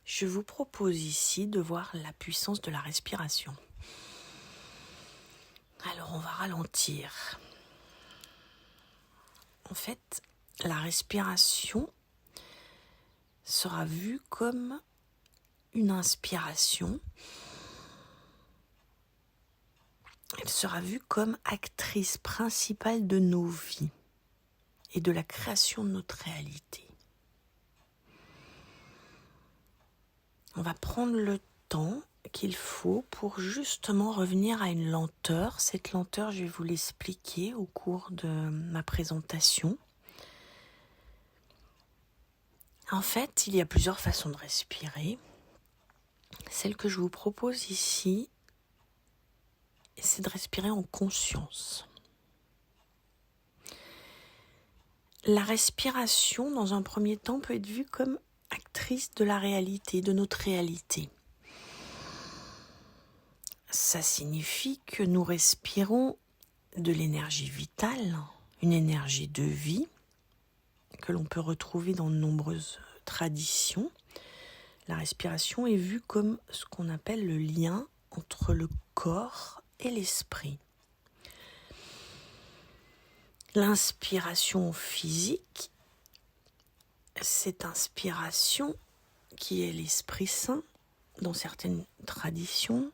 Je vous propose ici de voir la puissance de la respiration. Alors on va ralentir. En fait, la respiration sera vue comme une inspiration. Elle sera vue comme actrice principale de nos vies et de la création de notre réalité. On va prendre le temps qu'il faut pour justement revenir à une lenteur. Cette lenteur, je vais vous l'expliquer au cours de ma présentation. En fait, il y a plusieurs façons de respirer. Celle que je vous propose ici, c'est de respirer en conscience. La respiration, dans un premier temps, peut être vue comme actrice de la réalité, de notre réalité. Ça signifie que nous respirons de l'énergie vitale, une énergie de vie que l'on peut retrouver dans de nombreuses traditions. La respiration est vue comme ce qu'on appelle le lien entre le corps et l'esprit. L'inspiration physique, cette inspiration qui est l'Esprit Saint dans certaines traditions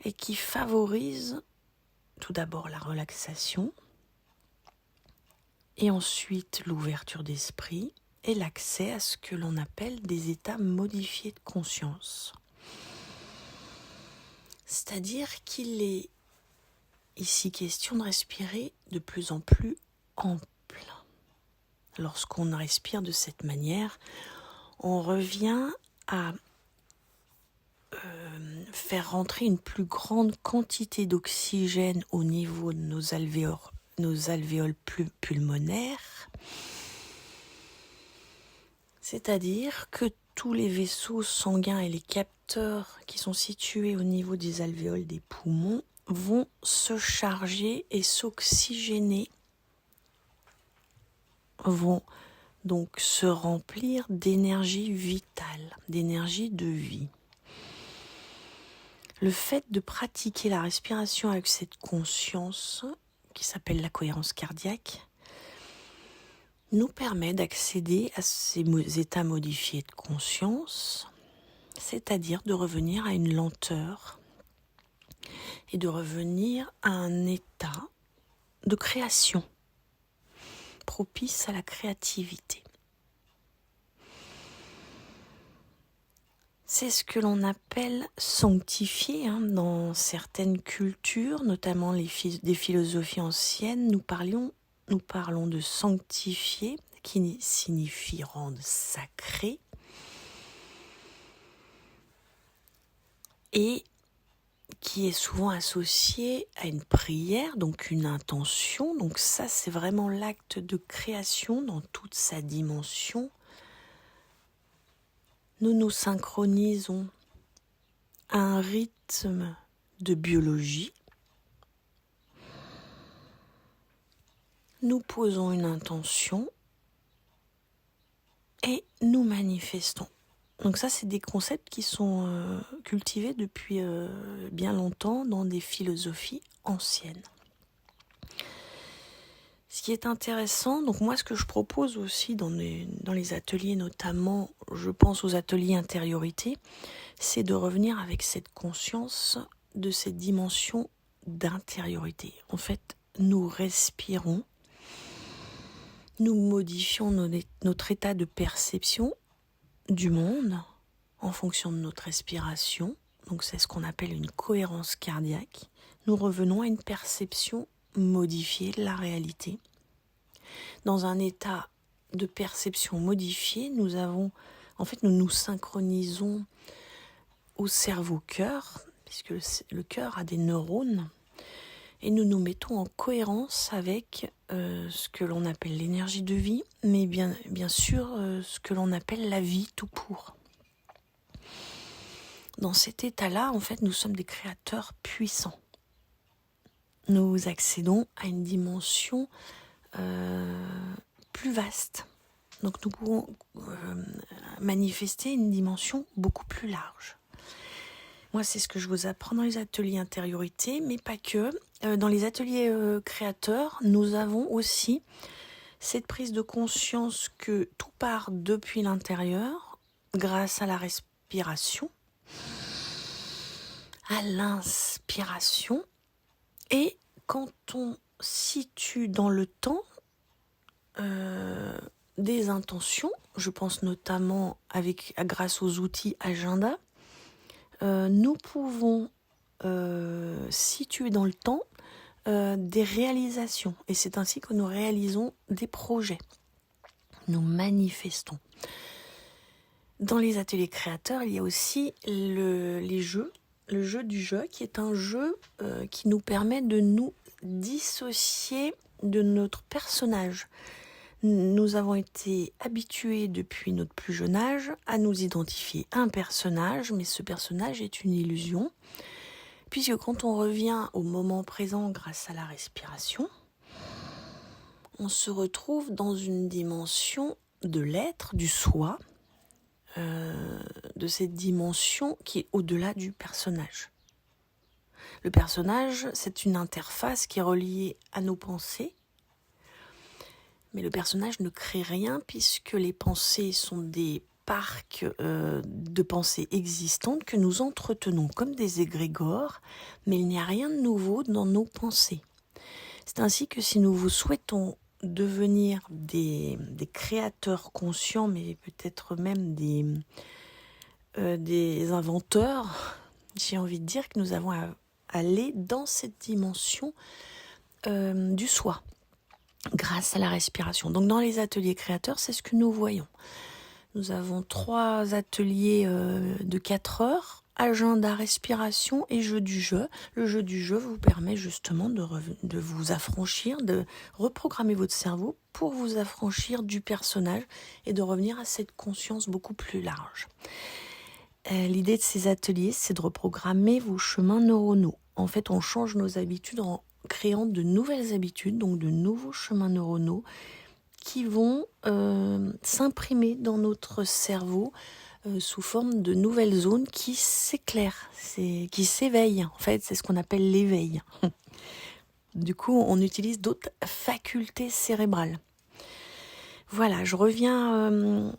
et qui favorise tout d'abord la relaxation et ensuite l'ouverture d'esprit et l'accès à ce que l'on appelle des états modifiés de conscience. C'est-à-dire qu'il est ici question de respirer de plus en plus ample. Lorsqu'on respire de cette manière, on revient à faire rentrer une plus grande quantité d'oxygène au niveau de nos alvéoles pulmonaires. C'est-à-dire que tous les vaisseaux sanguins et les capteurs qui sont situés au niveau des alvéoles des poumons vont se charger et s'oxygéner, vont donc se remplir d'énergie vitale, d'énergie de vie. Le fait de pratiquer la respiration avec cette conscience, qui s'appelle la cohérence cardiaque, nous permet d'accéder à ces états modifiés de conscience, c'est-à-dire de revenir à une lenteur et de revenir à un état de création, propice à la créativité. C'est ce que l'on appelle sanctifier dans certaines cultures, notamment des philosophies anciennes. Nous parlons de sanctifier, qui signifie rendre sacré, et qui est souvent associé à une prière, donc une intention. Donc ça, c'est vraiment l'acte de création dans toute sa dimension. Nous nous synchronisons à un rythme de biologie. Nous posons une intention et nous manifestons. Donc ça, c'est des concepts qui sont cultivés depuis bien longtemps dans des philosophies anciennes. Ce qui est intéressant, donc moi ce que je propose aussi dans les ateliers, notamment je pense aux ateliers intériorité, c'est de revenir avec cette conscience de cette dimension d'intériorité. En fait, nous respirons, nous modifions notre état de perception du monde en fonction de notre respiration. Donc c'est ce qu'on appelle une cohérence cardiaque. Nous revenons à une perception modifiée de la réalité. Dans un état de perception modifié, nous nous synchronisons au cerveau-cœur, puisque le cœur a des neurones, et nous nous mettons en cohérence avec ce que l'on appelle l'énergie de vie, mais bien sûr ce que l'on appelle la vie tout court. Dans cet état-là, en fait, nous sommes des créateurs puissants. Nous accédons à une dimension plus vaste. Donc nous pouvons manifester une dimension beaucoup plus large. Moi, c'est ce que je vous apprends dans les ateliers intériorité, mais pas que. Dans les ateliers créateurs, nous avons aussi cette prise de conscience que tout part depuis l'intérieur, grâce à la respiration, à l'inspiration. Et quand on situe dans le temps des intentions, je pense notamment grâce aux outils agenda, nous pouvons situer dans le temps des réalisations. Et c'est ainsi que nous réalisons des projets. Nous manifestons. Dans les ateliers créateurs, il y a aussi les jeux. Le jeu du jeu, qui est un jeu qui nous permet de nous dissocier de notre personnage. Nous avons été habitués depuis notre plus jeune âge à nous identifier à un personnage, mais ce personnage est une illusion, puisque quand on revient au moment présent grâce à la respiration, on se retrouve dans une dimension de l'être, du soi, de cette dimension qui est au-delà du personnage. Le personnage, c'est une interface qui est reliée à nos pensées, mais le personnage ne crée rien puisque les pensées sont des parcs de pensées existantes que nous entretenons comme des égrégores, mais il n'y a rien de nouveau dans nos pensées. C'est ainsi que si nous souhaitons devenir des créateurs conscients, mais peut-être même des inventeurs, j'ai envie de dire que nous avons à aller dans cette dimension du soi, grâce à la respiration. Donc dans les ateliers créateurs, c'est ce que nous voyons. Nous avons 3 ateliers de 4 heures, agenda, respiration et jeu du jeu. Le jeu du jeu vous permet justement de vous affranchir, de reprogrammer votre cerveau pour vous affranchir du personnage et de revenir à cette conscience beaucoup plus large. L'idée de ces ateliers, c'est de reprogrammer vos chemins neuronaux. En fait, on change nos habitudes en créant de nouvelles habitudes, donc de nouveaux chemins neuronaux qui vont s'imprimer dans notre cerveau sous forme de nouvelles zones qui s'éclairent, qui s'éveillent. En fait, c'est ce qu'on appelle l'éveil. Du coup, on utilise d'autres facultés cérébrales. Voilà, je reviens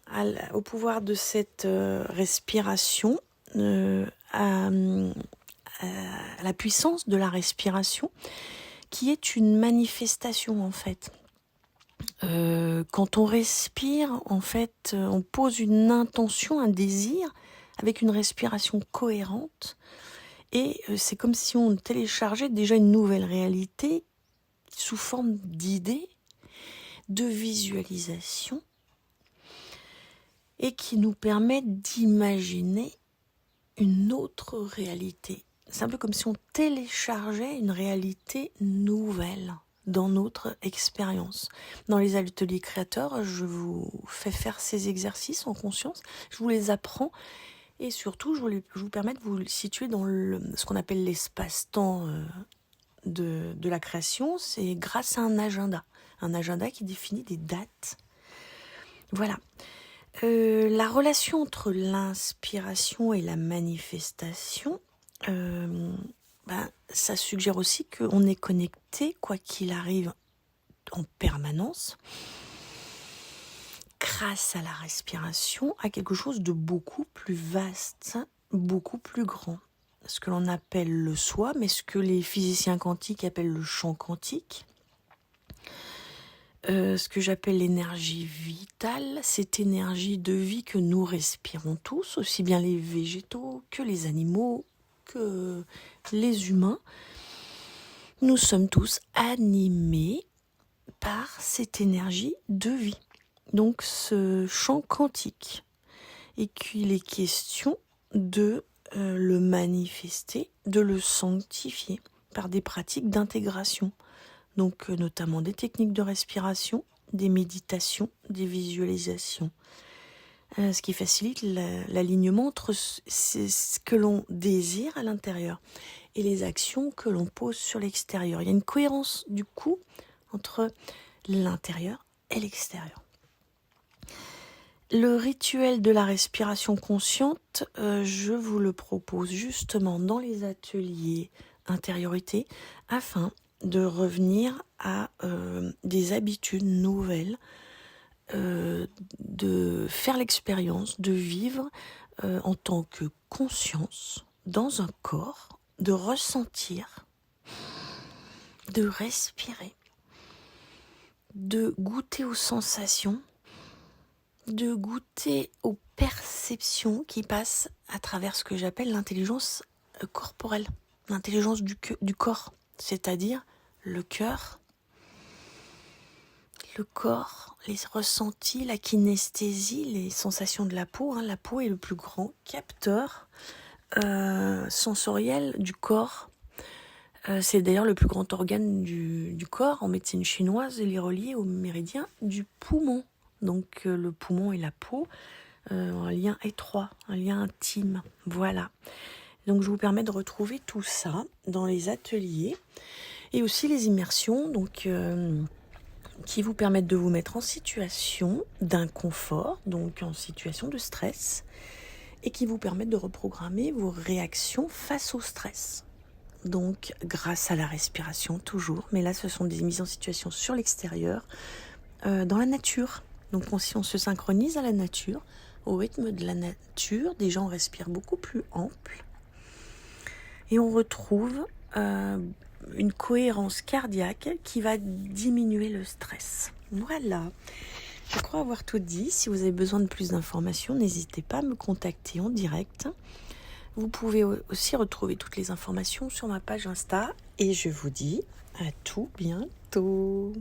au pouvoir de cette respiration, à la puissance de la respiration, qui est une manifestation en fait. Quand on respire, en fait, on pose une intention, un désir, avec une respiration cohérente, et c'est comme si on téléchargeait déjà une nouvelle réalité sous forme d'idées, de visualisation, et qui nous permet d'imaginer une autre réalité. C'est un peu comme si on téléchargeait une réalité nouvelle dans notre expérience. Dans les ateliers créateurs, je vous fais faire ces exercices en conscience, je vous les apprends et surtout je vous permets de vous situer dans ce qu'on appelle l'espace-temps de la création. C'est grâce à un agenda qui définit des dates. Voilà. La relation entre l'inspiration et la manifestation, ça suggère aussi qu'on est connecté, quoi qu'il arrive, en permanence, grâce à la respiration, à quelque chose de beaucoup plus vaste, beaucoup plus grand. Ce que l'on appelle le soi, mais ce que les physiciens quantiques appellent le champ quantique. Ce que j'appelle l'énergie vitale, cette énergie de vie que nous respirons tous, aussi bien les végétaux que les animaux, que les humains. Nous sommes tous animés par cette énergie de vie, donc ce champ quantique, et qu'il est question de le manifester, de le sanctifier par des pratiques d'intégration. Donc notamment des techniques de respiration, des méditations, des visualisations. Ce qui facilite l'alignement entre ce que l'on désire à l'intérieur et les actions que l'on pose sur l'extérieur. Il y a une cohérence du coup entre l'intérieur et l'extérieur. Le rituel de la respiration consciente, je vous le propose justement dans les ateliers intériorité afin de revenir à des habitudes nouvelles, de faire l'expérience, de vivre en tant que conscience dans un corps, de ressentir, de respirer, de goûter aux sensations, de goûter aux perceptions qui passent à travers ce que j'appelle l'intelligence corporelle, l'intelligence du corps, c'est-à-dire le cœur, le corps, les ressentis, la kinesthésie, les sensations de la peau. La peau est le plus grand capteur sensoriel du corps. C'est d'ailleurs le plus grand organe du corps. En médecine chinoise, il est relié au méridien du poumon. Donc le poumon et la peau, un lien étroit, un lien intime. Voilà. Donc je vous permets de retrouver tout ça dans les ateliers et aussi les immersions, donc qui vous permettent de vous mettre en situation d'inconfort, donc en situation de stress, et qui vous permettent de reprogrammer vos réactions face au stress. Donc grâce à la respiration toujours, mais là ce sont des mises en situation sur l'extérieur, dans la nature. Donc si on se synchronise à la nature, au rythme de la nature, déjà on respire beaucoup plus ample et on retrouve une cohérence cardiaque qui va diminuer le stress. Voilà, je crois avoir tout dit. Si vous avez besoin de plus d'informations, n'hésitez pas à me contacter en direct. Vous pouvez aussi retrouver toutes les informations sur ma page Insta et je vous dis à tout bientôt.